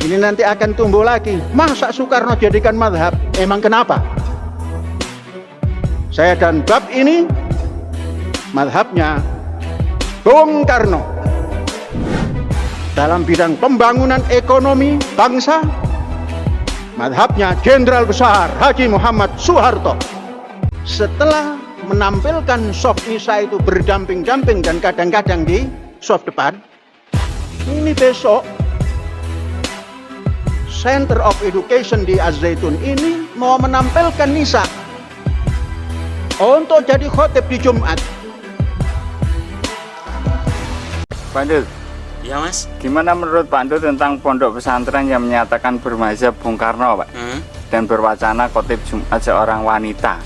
Ini nanti akan tumbuh lagi. Masa Soekarno jadikan madhab? Emang kenapa? Saya dan bab ini madhabnya Bung Karno. Dalam bidang pembangunan ekonomi bangsa, madhabnya Jenderal Besar Haji Muhammad Soeharto. Setelah menampilkan soft Nisa itu berdamping-damping dan kadang-kadang di soft depan, ini besok Center of Education di Az-Zaitun ini mau menampilkan Nisa untuk jadi khotib di Jumat. Pak Ndut, Ya Mas. gimana menurut Pak Ndut tentang pondok pesantren yang menyatakan bermazhab Bung Karno, Pak? Dan berwacana khotib Jumat seorang wanita?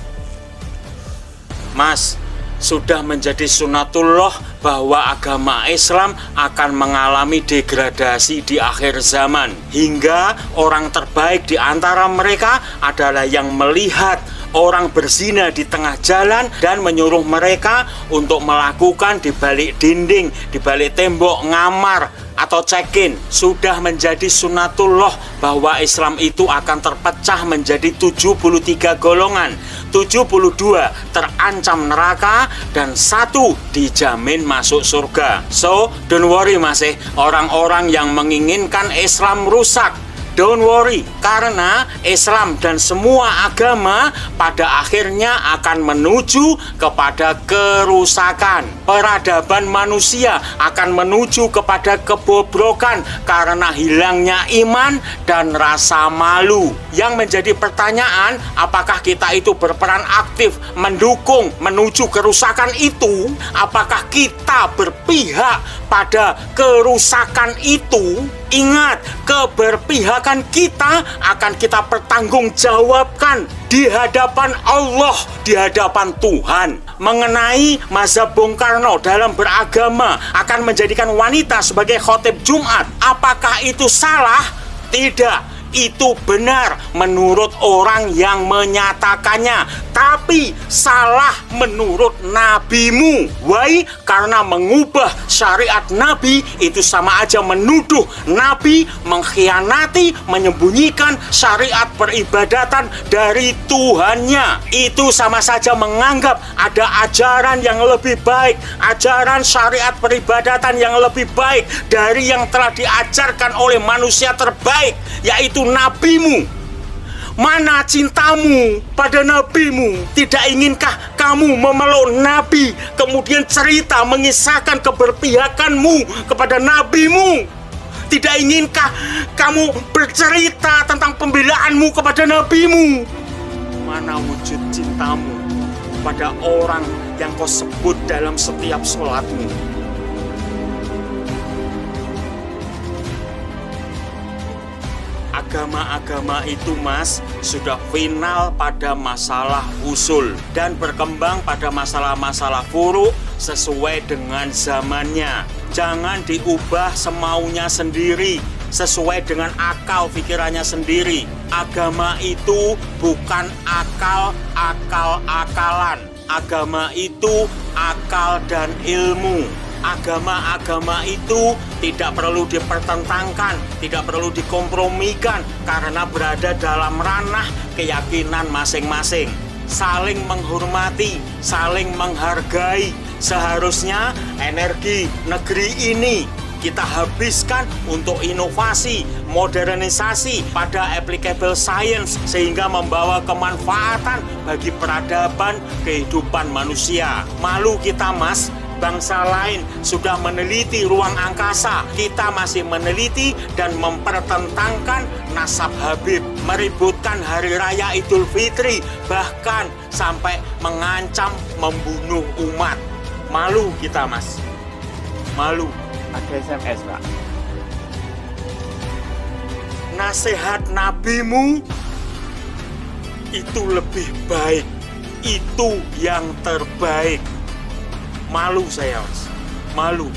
Mas, sudah menjadi sunatullah bahwa agama Islam akan mengalami degradasi di akhir zaman, hingga orang terbaik di antara mereka adalah yang melihat orang berzina di tengah jalan dan menyuruh mereka untuk melakukan di balik dinding, di balik tembok ngamar atau check-in. Sudah menjadi sunatullah bahwa Islam itu akan terpecah menjadi 73 golongan. 72 terancam neraka dan 1 dijamin masuk surga. So, don't worry Mas, orang-orang yang menginginkan Islam rusak, don't worry, karena Islam dan semua agama pada akhirnya akan menuju kepada kerusakan. Peradaban manusia akan menuju kepada kebobrokan karena hilangnya iman dan rasa malu. Yang menjadi pertanyaan, apakah kita itu berperan aktif mendukung menuju kerusakan itu? Apakah kita berpihak pada kerusakan itu? Ingat, keberpihakan kita akan kita pertanggungjawabkan di hadapan Allah, di hadapan Tuhan. Mengenai mazhab Bung Karno dalam beragama akan menjadikan wanita sebagai khotib Jumat, apakah itu salah? Tidak. Itu benar menurut orang yang menyatakannya, tapi salah menurut nabimu. Why? Karena mengubah syariat nabi itu sama aja menuduh nabi mengkhianati, menyembunyikan syariat peribadatan dari Tuhannya. Itu sama saja menganggap ada ajaran yang lebih baik, ajaran syariat peribadatan yang lebih baik dari yang telah diajarkan oleh manusia terbaik, yaitu nabimu. Mana cintamu pada nabimu? Tidak inginkah kamu memeluk nabi, kemudian cerita mengisahkan keberpihakanmu kepada nabimu? Tidak inginkah kamu bercerita tentang pembelaanmu kepada nabimu? Mana wujud cintamu pada orang yang kau sebut dalam setiap sholatmu? Agama-agama itu Mas sudah final pada masalah usul dan berkembang pada masalah-masalah furu sesuai dengan zamannya. Jangan diubah semaunya sendiri, sesuai dengan akal pikirannya sendiri. Agama itu bukan akal-akalan. Agama itu akal dan ilmu. Agama-agama itu tidak perlu dipertentangkan, tidak perlu dikompromikan karena berada dalam ranah keyakinan masing-masing. Saling menghormati, saling menghargai. Seharusnya energi negeri ini kita habiskan untuk inovasi, modernisasi pada applicable science sehingga membawa kemanfaatan bagi peradaban kehidupan manusia. Malu kita Mas, bangsa lain sudah meneliti ruang angkasa, kita masih meneliti dan mempertentangkan nasab Habib, meributkan hari raya Idul Fitri, bahkan sampai mengancam membunuh umat. Malu kita Mas, malu. Ada SMS, Pak. Nasihat nabimu itu lebih baik, itu yang terbaik. Malu saya Mas, malu.